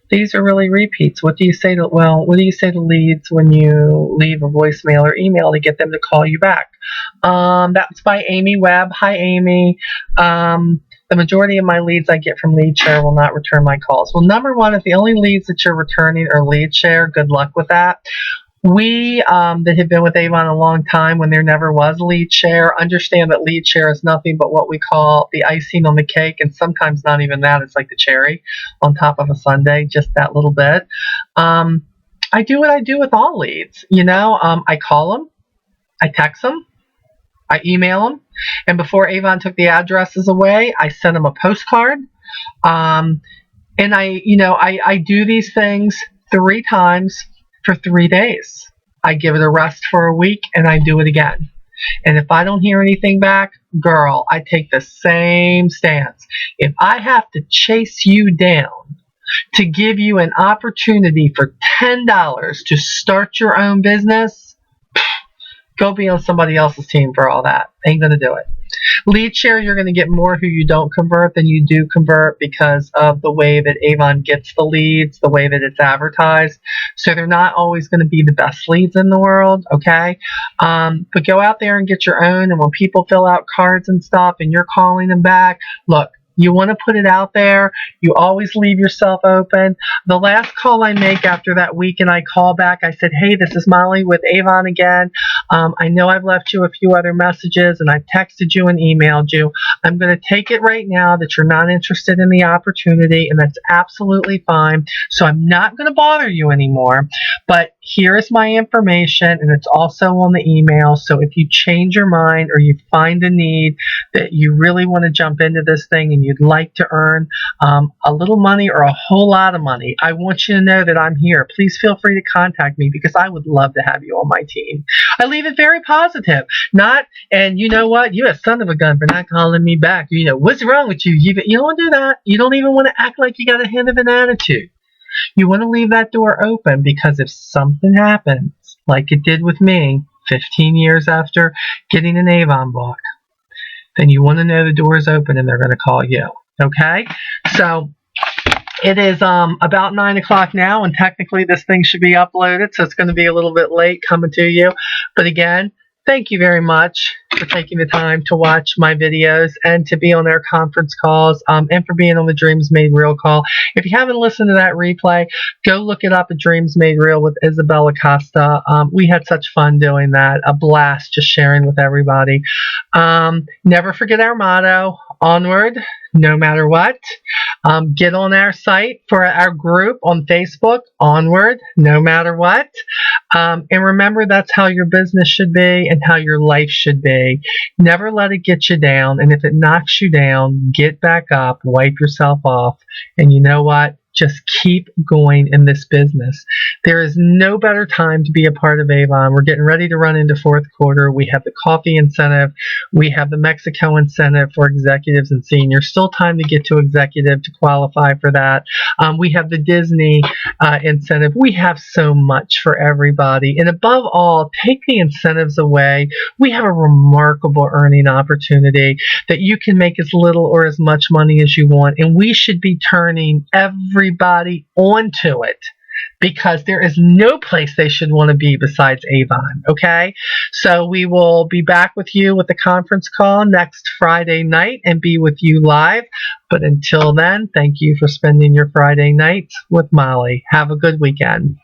[SPEAKER 1] These are really repeats. What do you say to leads when you leave a voicemail or email to get them to call you back? That's by Amy Webb. Hi, Amy. The majority of my leads I get from LeadShare will not return my calls. Well, number one, if the only leads that you're returning are LeadShare, good luck with that. We that have been with Avon a long time, when there never was LeadShare, understand that LeadShare is nothing but what we call the icing on the cake, and sometimes not even that. It's like the cherry on top of a sundae, just that little bit. I do what I do with all leads. I call them, I text them, I email them, and before Avon took the addresses away, I sent them a postcard. And I do these things 3 times for 3 days. I give it a rest for a week, and I do it again. And if I don't hear anything back, girl, I take the same stance. If I have to chase you down to give you an opportunity for $10 to start your own business, go be on somebody else's team for all that. Ain't gonna do it. LeadShare, you're going to get more who you don't convert than you do convert, because of the way that Avon gets the leads, the way that it's advertised. So they're not always going to be the best leads in the world, okay? But go out there and get your own, and when people fill out cards and stuff and you're calling them back, look, you want to put it out there. You always leave yourself open. The last call I make after that week and I call back, I said, "Hey, this is Molly with Avon again. I know I've left you a few other messages, and I've texted you and emailed you. I'm going to take it right now that you're not interested in the opportunity, and that's absolutely fine. So I'm not going to bother you anymore. But here is my information, and it's also on the email. So if you change your mind or you find a need that you really want to jump into this thing and you'd like to earn a little money or a whole lot of money, I want you to know that I'm here. Please feel free to contact me, because I would love to have you on my team." I leave it very positive. And you know what? You're a son of a gun for not calling me back. What's wrong with you? You don't do that. You don't even want to act like you got a hint of an attitude. You want to leave that door open, because if something happens, like it did with me 15 years after getting an Avon book, then you want to know the door is open and they're going to call you. Okay? So it is about 9 o'clock now, and technically this thing should be uploaded, so it's going to be a little bit late coming to you. But again, thank you very much for taking the time to watch my videos and to be on our conference calls, and for being on the Dreams Made Real call. If you haven't listened to that replay, go look it up at Dreams Made Real with Isabella Costa. We had such fun doing that. A blast just sharing with everybody. Never forget our motto: onward, no matter what. Get on our site for our group on Facebook, Onward, no matter what. And remember, that's how your business should be and how your life should be. Never let it get you down. And if it knocks you down, get back up, wipe yourself off. And you know what? Just keep going in this business. There is no better time to be a part of Avon. We're getting ready to run into fourth quarter. We have the coffee incentive. We have the Mexico incentive for executives and seniors. Still time to get to executive to qualify for that. We have the Disney incentive. We have so much for everybody. And above all, take the incentives away. We have a remarkable earning opportunity that you can make as little or as much money as you want. And we should be turning everybody onto it, because there is no place they should want to be besides Avon, okay? So we will be back with you with the conference call next Friday night and be with you live. But until then, thank you for spending your Friday nights with Molly. Have a good weekend.